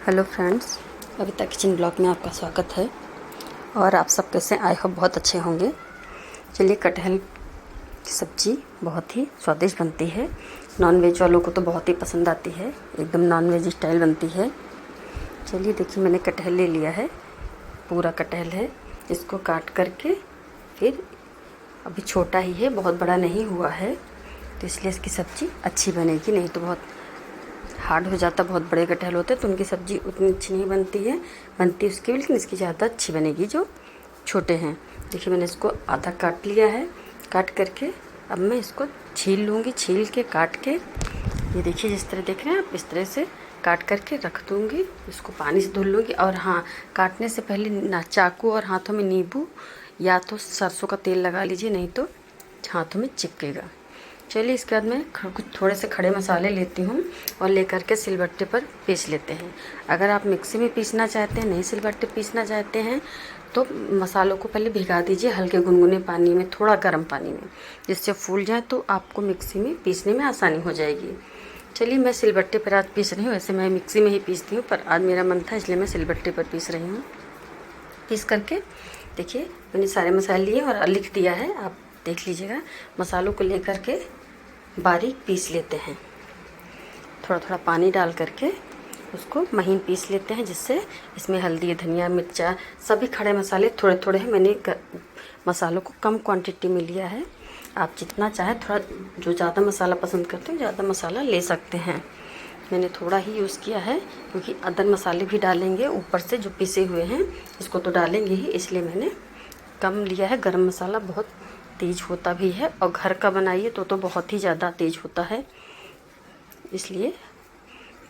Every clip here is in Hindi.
हेलो फ्रेंड्स, कविता किचन ब्लॉग में आपका स्वागत है। और आप सब कैसे? आई होप बहुत अच्छे होंगे। चलिए, कटहल की सब्ज़ी बहुत ही स्वादिष्ट बनती है। नॉनवेज वालों को तो बहुत ही पसंद आती है, एकदम नॉनवेज स्टाइल बनती है। चलिए देखिए, मैंने कटहल ले लिया है, पूरा कटहल है। इसको काट करके फिर अभी छोटा ही है, बहुत बड़ा नहीं हुआ है, तो इसलिए इसकी सब्ज़ी अच्छी बनेगी। नहीं तो बहुत हार्ड हो जाता, बहुत बड़े कटहल होते तो उनकी सब्ज़ी उतनी अच्छी नहीं बनती उसकी भी, लेकिन इसकी ज़्यादा अच्छी बनेगी जो छोटे हैं। देखिए, मैंने इसको आधा काट लिया है। काट करके अब मैं इसको छील लूँगी। छील के काट के, ये देखिए जिस तरह देख रहे हैं आप, इस तरह से काट करके रख दूँगी। इसको पानी से धुल लूँगी। और हाँ, काटने से पहले ना चाकू और हाथों में नींबू या तो सरसों का तेल लगा लीजिए, नहीं तो हाथों में चिपकेगा। चलिए, इसके बाद मैं कुछ थोड़े से खड़े मसाले लेती हूँ और लेकर के सिलबट्टे पर पीस लेते हैं। अगर आप मिक्सी में पीसना चाहते हैं, नहीं सिलबट्टे पीसना चाहते हैं, तो मसालों को पहले भिगा दीजिए हल्के गुनगुने पानी में, थोड़ा गर्म पानी में, जिससे फूल जाए तो आपको मिक्सी में पीसने में आसानी हो जाएगी। चलिए, मैं सिलबट्टे पर आज पीस रही हूँ। वैसे मैं मिक्सी में ही पीसती हूँ, पर आज मेरा मन था इसलिए मैं सिलबट्टे पर पीस रही हूँ। पीस करके देखिए, मैंने सारे मसाले लिए और लिख दिया है, आप देख लीजिएगा। मसालों को लेकर के बारीक पीस लेते हैं। थोड़ा थोड़ा पानी डाल करके उसको महीन पीस लेते हैं, जिससे इसमें हल्दी, धनिया, मिर्चा, सभी खड़े मसाले थोड़े थोड़े हैं। मैंने मसालों को कम क्वांटिटी में लिया है। आप जितना चाहें, थोड़ा जो ज़्यादा मसाला पसंद करते हैं ज़्यादा मसाला ले सकते हैं। मैंने थोड़ा ही यूज़ किया है, क्योंकि अदर मसाले भी डालेंगे ऊपर से जो पिसे हुए हैं, इसको तो डालेंगे ही, इसलिए मैंने कम लिया है। गरम मसाला बहुत तेज़ होता भी है, और घर का बनाइए तो बहुत ही ज़्यादा तेज़ होता है, इसलिए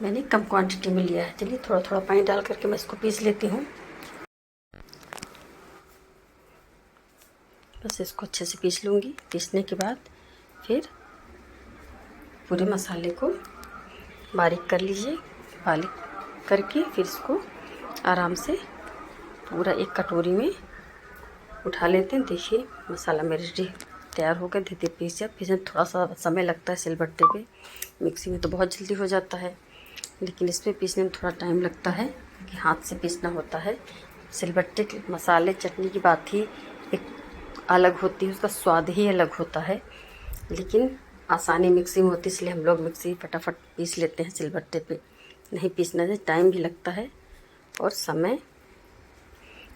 मैंने कम क्वांटिटी में लिया है। चलिए, थोड़ा थोड़ा पानी डाल करके मैं इसको पीस लेती हूँ। बस इसको अच्छे से पीस लूँगी। पीसने के बाद फिर पूरे मसाले को बारीक कर लीजिए। बारीक करके फिर इसको आराम से पूरा एक कटोरी में उठा लेते हैं। देखिए, मसाला मेरे रेडी तैयार हो गया। धीरे पीसने थोड़ा सा समय लगता है सिलबट्टे पे। मिक्सी में तो बहुत जल्दी हो जाता है, लेकिन इसमें पीसने में थोड़ा टाइम लगता है, कि हाथ से पीसना होता है। सिलबट्टे के मसाले चटनी की बात ही एक अलग होती है, उसका स्वाद ही अलग होता है। लेकिन आसानी मिक्सी में होती है, इसलिए हम लोग मिक्सी फटाफट पीस लेते हैं। सिलबट्टे पे नहीं पीसना से टाइम भी लगता है और समय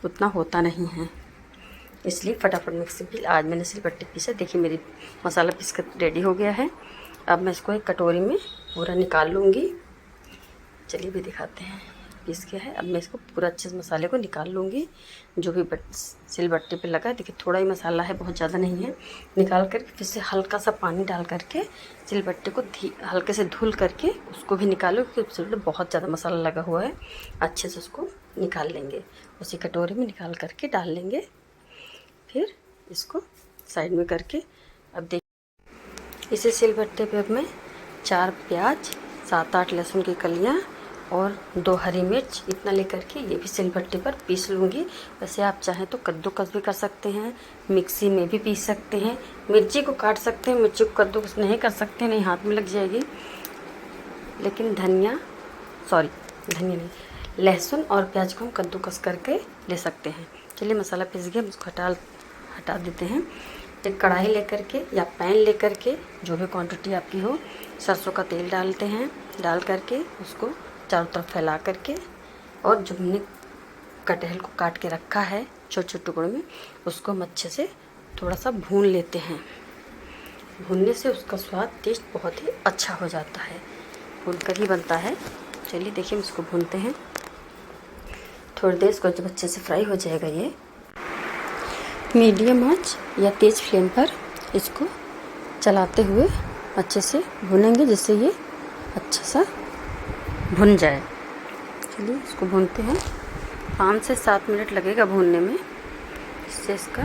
उतना होता नहीं है, इसलिए फटाफट मिक्सी भी। आज मैंने सिलबट्टे पीसा। देखिए, मेरी मसाला पीस कर रेडी हो गया है। अब मैं इसको एक कटोरी में पूरा निकाल लूँगी। चलिए भी दिखाते हैं। पीस गया है। अब मैं इसको पूरा अच्छे से मसाले को निकाल लूँगी, जो भी सिलबट्टे पे लगा है। देखिए, थोड़ा ही मसाला है, बहुत ज़्यादा नहीं है। निकाल करके फिर से हल्का सा पानी डाल करके सिलबट्टे को हल्के से धुल करके उसको भी निकालो, क्योंकि सिलबट्टे बहुत ज़्यादा मसाला लगा हुआ है। अच्छे से उसको निकाल लेंगे, उसी कटोरी में निकाल करके डाल लेंगे। फिर इसको साइड में करके अब देखिए, इसी सिलबट्टे पे अब मैं 4 प्याज, 7-8 लहसुन की कलियाँ और 2 हरी मिर्च, इतना लेकर के ये भी सिलबट्टे पर पीस लूँगी। वैसे आप चाहें तो कद्दूकस भी कर सकते हैं, मिक्सी में भी पीस सकते हैं। मिर्ची को काट सकते हैं, मिर्ची को कद्दूकस नहीं कर सकते, नहीं हाथ में लग जाएगी। लेकिन धनिया नहीं, लहसुन और प्याज को हम कद्दूकस करके ले सकते हैं। चलिए, मसाला पीस गया, हम उसको हटा देते हैं। एक कढ़ाई लेकर के या पैन लेकर के, जो भी क्वांटिटी आपकी हो, सरसों का तेल डालते हैं। डाल करके उसको चारों तरफ फैला करके, और जो हमने कटहल को काट के रखा है छोटे छोटे टुकड़ों में, उसको हम अच्छे से थोड़ा सा भून लेते हैं। भूनने से उसका स्वाद, टेस्ट बहुत ही अच्छा हो जाता है, भून कर ही बनता है। चलिए देखिए, हम इसको भूनते हैं थोड़ी देर। इसको जब अच्छे से फ्राई हो जाएगा, ये मीडियम आंच या तेज़ फ्लेम पर इसको चलाते हुए अच्छे से भूनेंगे, जिससे ये अच्छा सा भुन जाए। चलिए, इसको भूनते हैं। 5 से 7 मिनट लगेगा भूनने में, इससे इसका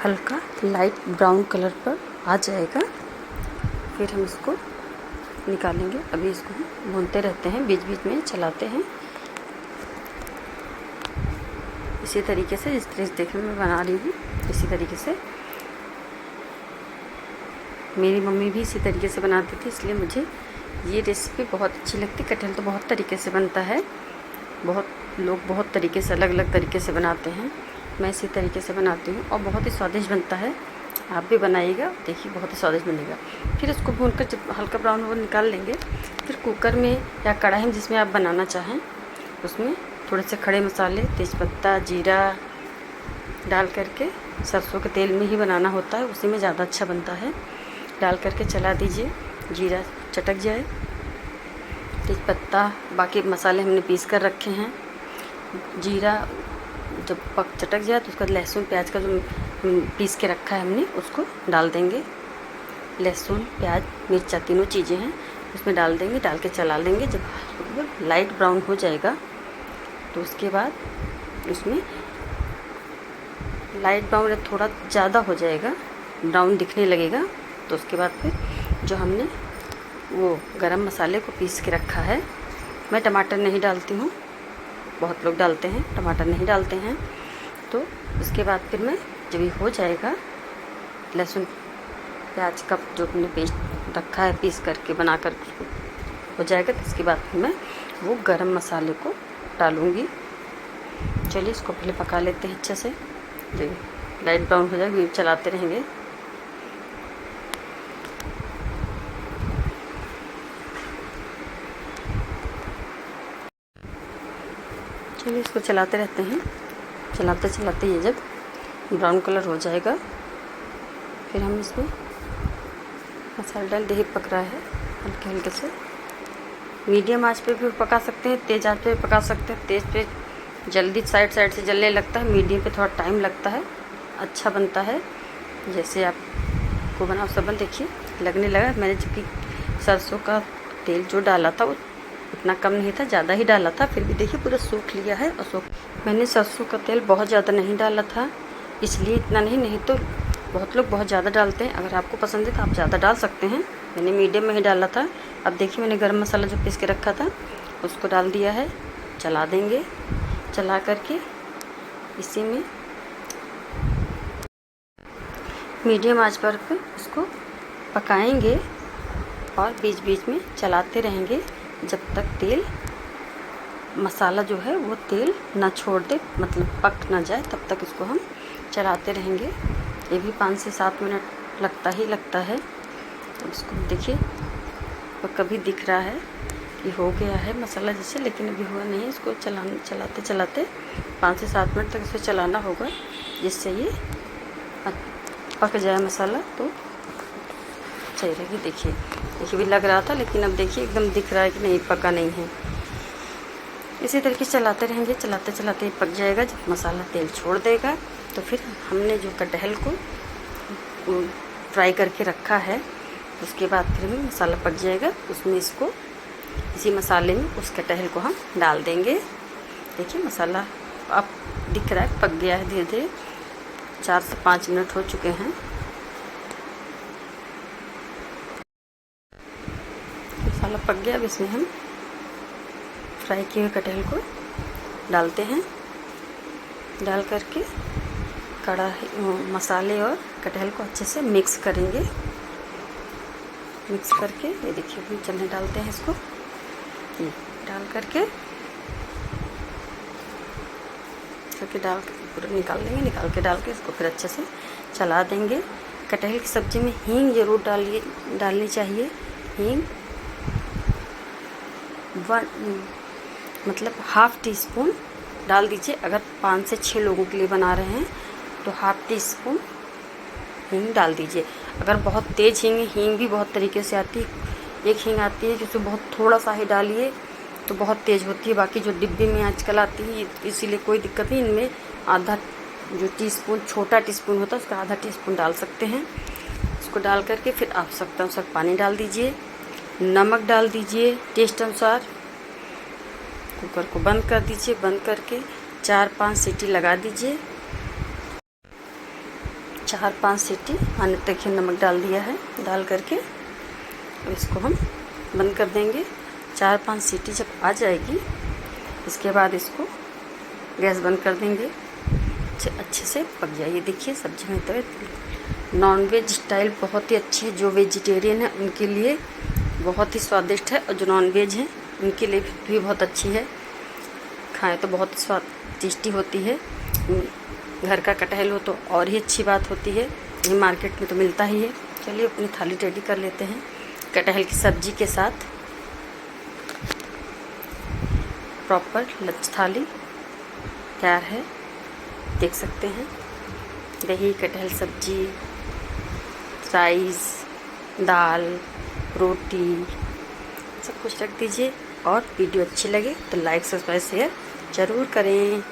हल्का लाइट ब्राउन कलर पर आ जाएगा। फिर हम इसको निकालेंगे। अभी इसको हम भूनते रहते हैं, बीच बीच में चलाते हैं। इसी तरीके से, जिस तरह से देखने में बना रही हूँ, इसी तरीके से मेरी मम्मी भी इसी तरीके से बनाती थी, इसलिए मुझे ये रेसिपी बहुत अच्छी लगती है। कटहल तो बहुत तरीके से बनता है, बहुत लोग बहुत तरीके से अलग अलग तरीके से बनाते हैं। मैं इसी तरीके से बनाती हूँ और बहुत ही स्वादिष्ट बनता है। आप भी बनाइएगा, देखिए बहुत ही स्वादिष्ट बनेगा। फिर इसको भूनकर जब हल्का ब्राउन हो निकाल लेंगे, फिर कुकर में या कढ़ाई में जिसमें आप बनाना चाहें उसमें थोड़े से खड़े मसाले, तेज़पत्ता, जीरा डाल करके, सरसों के तेल में ही बनाना होता है, उसी में ज़्यादा अच्छा बनता है। डाल करके चला दीजिए, जीरा चटक जाए, तेज़पत्ता, बाकी मसाले हमने पीस कर रखे हैं। जीरा जब चटक जाए तो उसका लहसुन प्याज का जो पीस के रखा है हमने उसको डाल देंगे। लहसुन, प्याज, मिर्चा तीनों चीज़ें हैं उसमें डाल देंगे। डाल के चला लेंगे। जब लाइट ब्राउन हो जाएगा तो उसके बाद उसमें लाइट ब्राउन थोड़ा ज़्यादा हो जाएगा, ब्राउन दिखने लगेगा, तो उसके बाद फिर जो हमने वो गरम मसाले को पीस के रखा है, मैं टमाटर नहीं डालती हूँ, बहुत लोग डालते हैं, टमाटर नहीं डालते हैं। तो उसके बाद फिर मैं जब ये हो जाएगा, लहसुन प्याज का जो हमने पेस्ट रखा है पीस करके बना कर हो जाएगा, तो इसके बाद फिर मैं वो गरम मसाले को डालूँगी। चलिए इसको पहले पका लेते हैं अच्छे से। देखिए लाइट ब्राउन हो जाएगा, चलाते रहेंगे। चलिए इसको चलाते रहते हैं। चलाते चलाते ये जब ब्राउन कलर हो जाएगा फिर हम इसमें मसाला डाल देंगे। पक रहा है हल्के हल्के से, मीडियम आंच पे भी पका सकते हैं, तेज़ आंच पे भी पका सकते हैं। तेज़ पे जल्दी साइड से जलने लगता है, मीडियम पे थोड़ा टाइम लगता है, अच्छा बनता है। जैसे आपको बना सब बन देखिए लगने लगा। मैंने जबकि सरसों का तेल जो डाला था वो इतना कम नहीं था, ज़्यादा ही डाला था, फिर भी देखिए पूरा सूख लिया है। और मैंने सरसों का तेल बहुत ज़्यादा नहीं डाला था, इसलिए इतना नहीं तो बहुत लोग बहुत ज़्यादा डालते हैं। अगर आपको पसंद है तो आप ज़्यादा डाल सकते हैं, मैंने मीडियम में ही डाला था। अब देखिए मैंने गरम मसाला जो पीस के रखा था उसको डाल दिया है, चला देंगे। चला करके इसी में मीडियम आंच पर उसको पकाएंगे और बीच बीच में चलाते रहेंगे जब तक तेल मसाला जो है वो तेल ना छोड़ दे, मतलब पक ना जाए, तब तक इसको हम चलाते रहेंगे। ये भी 5 से 7 मिनट लगता है। तो इसको देखिए तो कभी दिख रहा है कि हो गया है मसाला जैसे, लेकिन अभी हुआ नहीं। इसको चलाते चलाते 5 से 7 मिनट तक इसे चलाना होगा, जिससे ये पक जाए मसाला तो सही रहेगी। देखिए भी लग रहा था, लेकिन अब देखिए एकदम दिख रहा है कि नहीं पका नहीं है। इसी तरीके से चलाते रहेंगे, चलाते चलाते पक जाएगा। जब मसाला तेल छोड़ देगा तो फिर हमने जो कटहल को फ्राई करके रखा है उसके बाद फिर भी मसाला पक जाएगा, उसमें इसको इसी मसाले में उस कटहल को हम डाल देंगे। देखिए मसाला अब दिख रहा है पक गया है, धीरे धीरे 4 से 5 मिनट हो चुके हैं। मसाला पक गया। अब इसमें हम फ्राई किए हुए कटहल को डालते हैं। डाल करके कढ़ाई मसाले और कटहल को अच्छे से मिक्स करेंगे। मिक्स करके ये देखिए हम चलने डालते हैं इसको, ये डाल करके डाल के पूरा निकाल देंगे। निकाल के डाल के इसको फिर अच्छे से चला देंगे। कटहल की सब्ज़ी में हींग ज़रूर डालनी चाहिए। हींग मतलब हाफ़ टी स्पून डाल दीजिए। अगर 5 से 6 लोगों के लिए बना रहे हैं तो हाफ़ टी स्पून हींग डाल दीजिए। अगर बहुत तेज़ हींग भी बहुत तरीके से आती है। एक हींग आती है जिसमें बहुत थोड़ा सा ही डालिए तो बहुत तेज़ होती है, बाकी जो डिब्बे में आजकल आती है इसीलिए कोई दिक्कत नहीं। इनमें आधा जो टीस्पून छोटा टीस्पून होता है उसका आधा टीस्पून डाल सकते हैं। इसको डाल करके फिर आवश्यकता अनुसार पानी डाल दीजिए, नमक डाल दीजिए टेस्ट अनुसार। कुकर को बंद कर दीजिए, बंद करके 4-5 सीटी लगा दीजिए। 4-5 सीटी आने तक ही नमक डाल दिया है। डाल करके अब इसको हम बंद कर देंगे। 4-5 सीटी जब आ जाएगी इसके बाद इसको गैस बंद कर देंगे। अच्छे से पक जाइए। देखिए सब्जी में तो नॉनवेज स्टाइल बहुत ही अच्छी है। जो वेजिटेरियन है उनके लिए बहुत ही स्वादिष्ट है और जो नॉन वेज हैं उनके लिए भी बहुत अच्छी है। खाएं तो बहुत स्वादिष्टी होती है। घर का कटहल हो तो और ही अच्छी बात होती है। ये मार्केट में तो मिलता ही है। चलिए अपनी थाली रेडी कर लेते हैं। कटहल की सब्जी के साथ प्रॉपर लंच थाली तैयार है, देख सकते हैं। दही, कटहल सब्जी, राइस, दाल, रोटी, सब कुछ रख दीजिए। और वीडियो अच्छी लगे तो लाइक, सब्सक्राइब, शेयर ज़रूर करें।